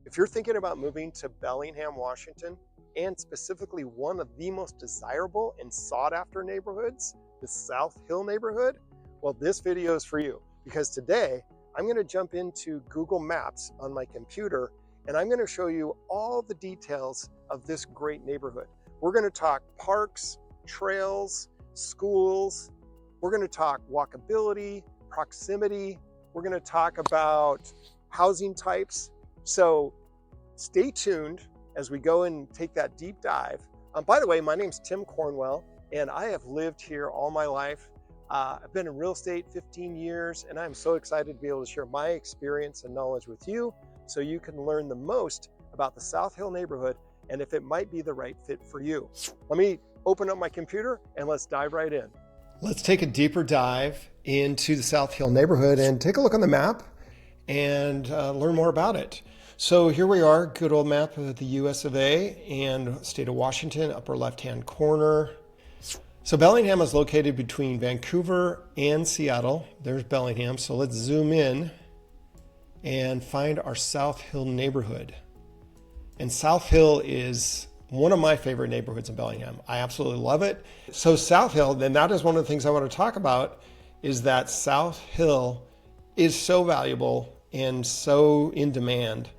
If you're thinking about moving to Bellingham, Washington, and specifically one of the most desirable and sought after neighborhoods, the South Hill neighborhood, well, this video is for you because today I'm going to jump into Google Maps on my computer and I'm going to show you all the details of this great neighborhood. We're going to talk parks, trails, schools. We're going to talk walkability, proximity. We're going to talk about housing types. So stay tuned as we go and take that deep dive. By the way, my name's Tim Cornwell, and I have lived here all my life. I've been in real estate 15 years, and I'm so excited to be able to share my experience and knowledge with you so you can learn the most about the South Hill neighborhood and if it might be the right fit for you. Let me open up my computer and let's dive right in. Let's take a deeper dive into the South Hill neighborhood and take a look on the map and learn more about it. So here we are, good old map of the US of A and state of Washington, upper left-hand corner. So Bellingham is located between Vancouver and Seattle. There's Bellingham. So let's zoom in and find our South Hill neighborhood. And South Hill is one of my favorite neighborhoods in Bellingham. I absolutely love it. So South Hill, then that is one of the things I want to talk about, is that South Hill is so valuable and so in demand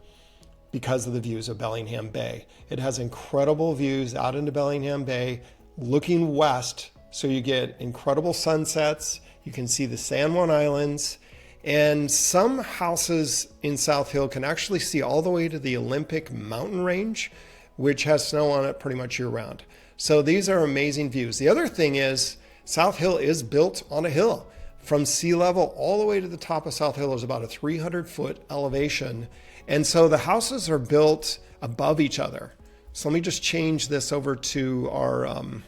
because of the views of Bellingham Bay. It has incredible views out into Bellingham Bay, looking west, so you get incredible sunsets. You can see the San Juan Islands, and some houses in South Hill can actually see all the way to the Olympic mountain range, which has snow on it pretty much year round. So these are amazing views. The other thing is South Hill is built on a hill. From sea level all the way to the top of South Hill is about a 300-foot elevation. And so the houses are built above each other. So let me just change this over to our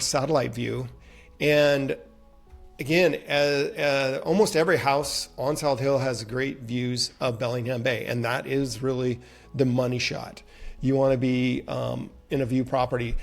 satellite view. And again, almost every house on South Hill has great views of Bellingham Bay. And that is really the money shot. You want to be in a view property.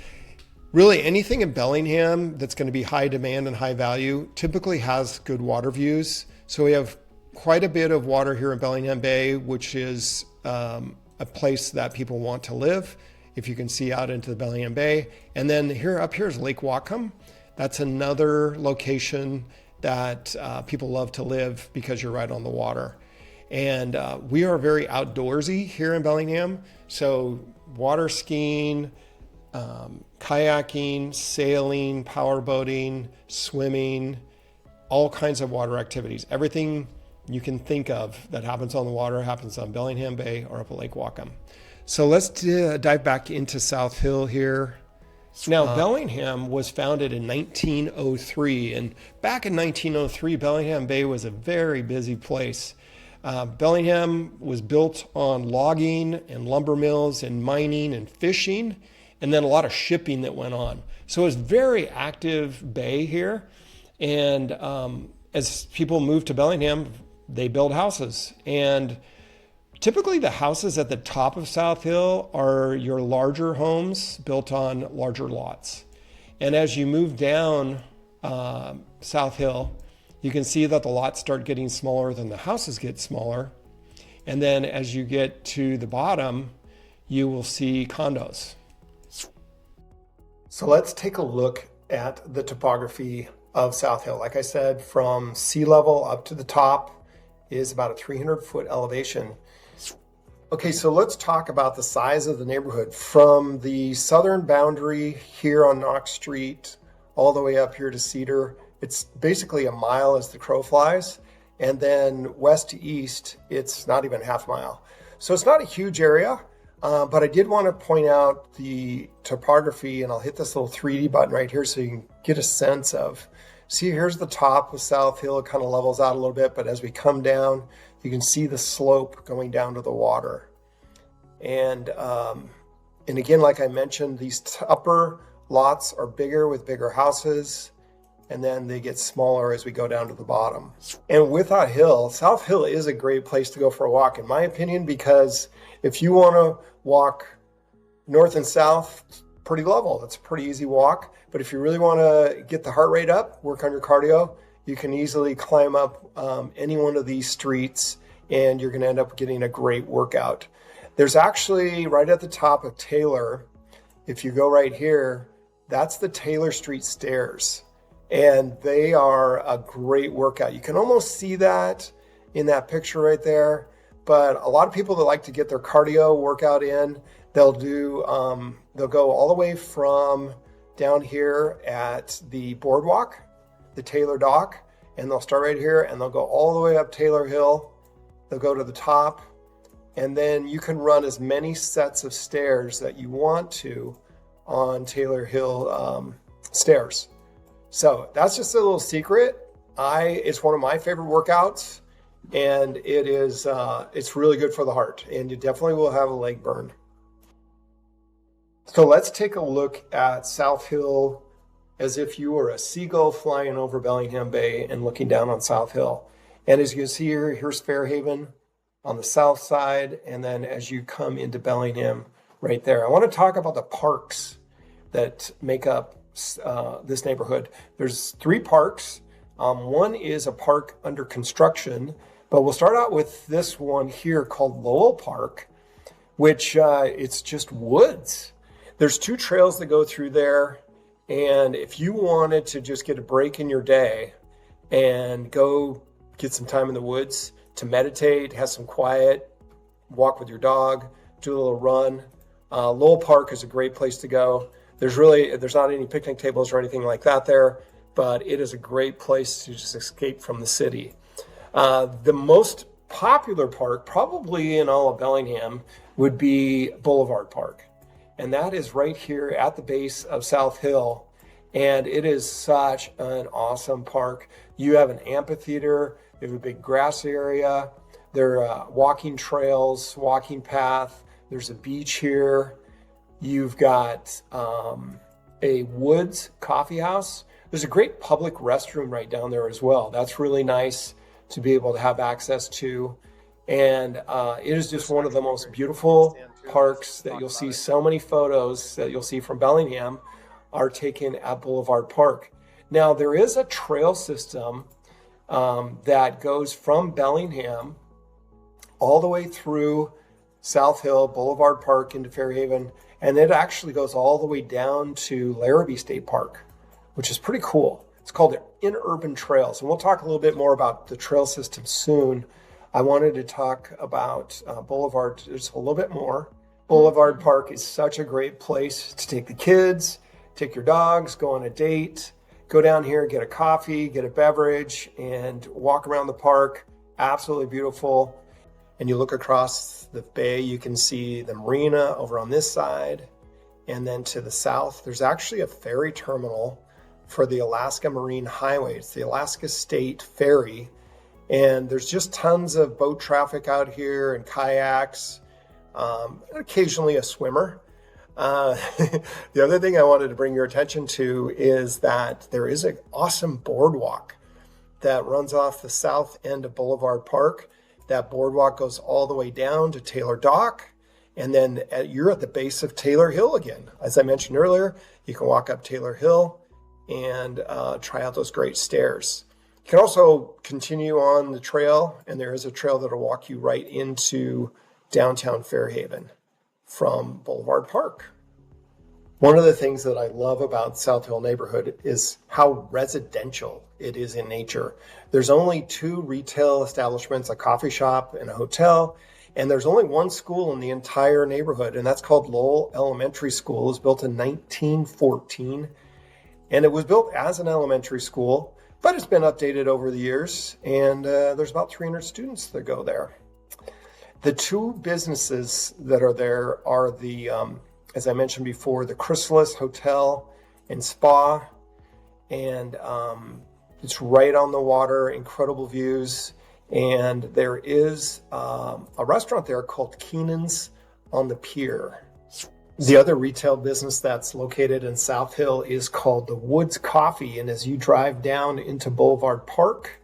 Really, anything in Bellingham that's going to be high demand and high value typically has good water views. So we have quite a bit of water here in Bellingham Bay, which is a place that people want to live, if you can see out into the Bellingham Bay. And then up here is Lake Whatcom. That's another location that people love to live because you're right on the water. And we are very outdoorsy here in Bellingham. So water skiing, kayaking, sailing, powerboating, swimming, all kinds of water activities. Everything you can think of that happens on the water happens on Bellingham Bay or up at Lake Whatcom. So let's dive back into South Hill here. Now, Bellingham was founded in 1903, and back in 1903, Bellingham Bay was a very busy place. Bellingham was built on logging and lumber mills and mining and fishing, and then a lot of shipping that went on. So it was a very active bay here. And as people moved to Bellingham, they build houses. And typically the houses at the top of South Hill are your larger homes built on larger lots. And as you move down South Hill, you can see that the lots start getting smaller, then the houses get smaller. And then as you get to the bottom, you will see condos. So let's take a look at the topography of South Hill. Like I said, from sea level up to the top is about a 300-foot elevation. Okay, so let's talk about the size of the neighborhood. From the southern boundary here on Knox Street all the way up here to Cedar, it's basically a mile as the crow flies. And then west to east, it's not even half a mile. So it's not a huge area, but I did want to point out the topography, and I'll hit this little 3D button right here so you can get a sense of, see, here's the top of South Hill. It kind of levels out a little bit, but as we come down, you can see the slope going down to the water. And again, like I mentioned, these upper lots are bigger with bigger houses, and then they get smaller as we go down to the bottom. And with that hill, South Hill is a great place to go for a walk, in my opinion, because if you want to walk north and south, pretty level. It's a pretty easy walk. But if you really want to get the heart rate up, work on your cardio, you can easily climb up any one of these streets and you're going to end up getting a great workout. There's actually right at the top of Taylor, if you go right here, that's the Taylor Street stairs, and they are a great workout. You can almost see that in that picture right there, but a lot of people that like to get their cardio workout in, they'll go all the way from down here at the Boardwalk, the Taylor Dock, and they'll start right here and they'll go all the way up Taylor Hill. They'll go to the top, and then you can run as many sets of stairs that you want to on Taylor Hill stairs. So that's just a little secret. It's one of my favorite workouts, and it's really good for the heart, and you definitely will have a leg burn. So let's take a look at South Hill as if you were a seagull flying over Bellingham Bay and looking down on South Hill. And as you can see here, here's Fairhaven on the south side, and then as you come into Bellingham right there. I want to talk about the parks that make up this neighborhood. There's 3 parks. One is a park under construction, but we'll start out with this one here called Lowell Park, which it's just woods. There's 2 trails that go through there, and if you wanted to just get a break in your day and go get some time in the woods to meditate, have some quiet, walk with your dog, do a little run, Lowell Park is a great place to go. There's not any picnic tables or anything like that there, but it is a great place to just escape from the city. The most popular park, probably in all of Bellingham, would be Boulevard Park. And that is right here at the base of South Hill. And it is such an awesome park. You have an amphitheater, you have a big grass area, there are walking trails, walking path, there's a beach here. You've got a Woods coffee house. There's a great public restroom right down there as well. That's really nice to be able to have access to. And it is just one of the most beautiful parks that you'll see. So many photos that you'll see from Bellingham are taken at Boulevard Park. Now, there is a trail system that goes from Bellingham all the way through South Hill, Boulevard Park into Fairhaven, and it actually goes all the way down to Larrabee State Park, which is pretty cool. It's called the Interurban Trails, and we'll talk a little bit more about the trail system soon. I wanted to talk about Boulevard just a little bit more. Boulevard Park is such a great place to take the kids, take your dogs, go on a date, go down here, get a coffee, get a beverage, and walk around the park. Absolutely beautiful. And you look across the bay, you can see the marina over on this side. And then to the south, there's actually a ferry terminal for the Alaska Marine Highway. It's the Alaska State Ferry. And there's just tons of boat traffic out here and kayaks, occasionally a swimmer. The other thing I wanted to bring your attention to is that there is an awesome boardwalk that runs off the south end of Boulevard Park. That boardwalk goes all the way down to Taylor Dock, and then you're at the base of Taylor Hill again. As I mentioned earlier, you can walk up Taylor Hill and try out those great stairs. You can also continue on the trail, and there is a trail that will walk you right into downtown Fairhaven from Boulevard Park. One of the things that I love about South Hill neighborhood is how residential it is in nature. There's only 2 retail establishments, a coffee shop and a hotel, and there's only 1 school in the entire neighborhood, and that's called Lowell Elementary School. It was built in 1914, and it was built as an elementary school, but it's been updated over the years, and there's about 300 students that go there. The 2 businesses that are there are the as I mentioned before, the Chrysalis Hotel and Spa, and it's right on the water, incredible views, and there is a restaurant there called Keenan's on the Pier. The other retail business that's located in South Hill is called the Woods Coffee, and as you drive down into Boulevard Park,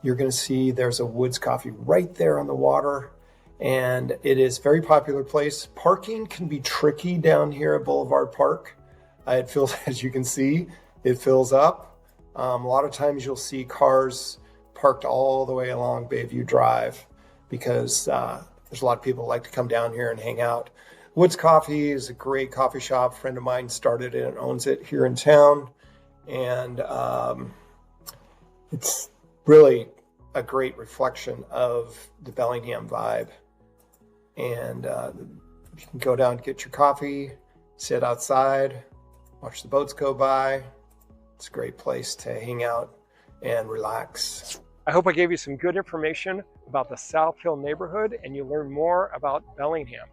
you're going to see there's a Woods Coffee right there on the water. And it is a very popular place. Parking can be tricky down here at Boulevard Park. It fills, as you can see, it fills up. A lot of times you'll see cars parked all the way along Bayview Drive because there's a lot of people who like to come down here and hang out. Woods Coffee is a great coffee shop. A friend of mine started it and owns it here in town. And it's really a great reflection of the Bellingham vibe. And you can go down and get your coffee, sit outside, watch the boats go by. It's a great place to hang out and relax. I hope I gave you some good information about the South Hill neighborhood and you learned more about Bellingham.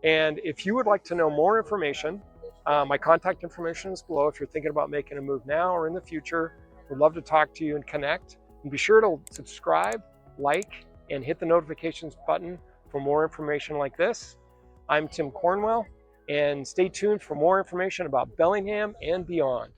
And if you would like to know more information, my contact information is below if you're thinking about making a move now or in the future. We'd love to talk to you and connect. And be sure to subscribe, like, and hit the notifications button for more information like this. I'm Tim Cornwell, and stay tuned for more information about Bellingham and beyond.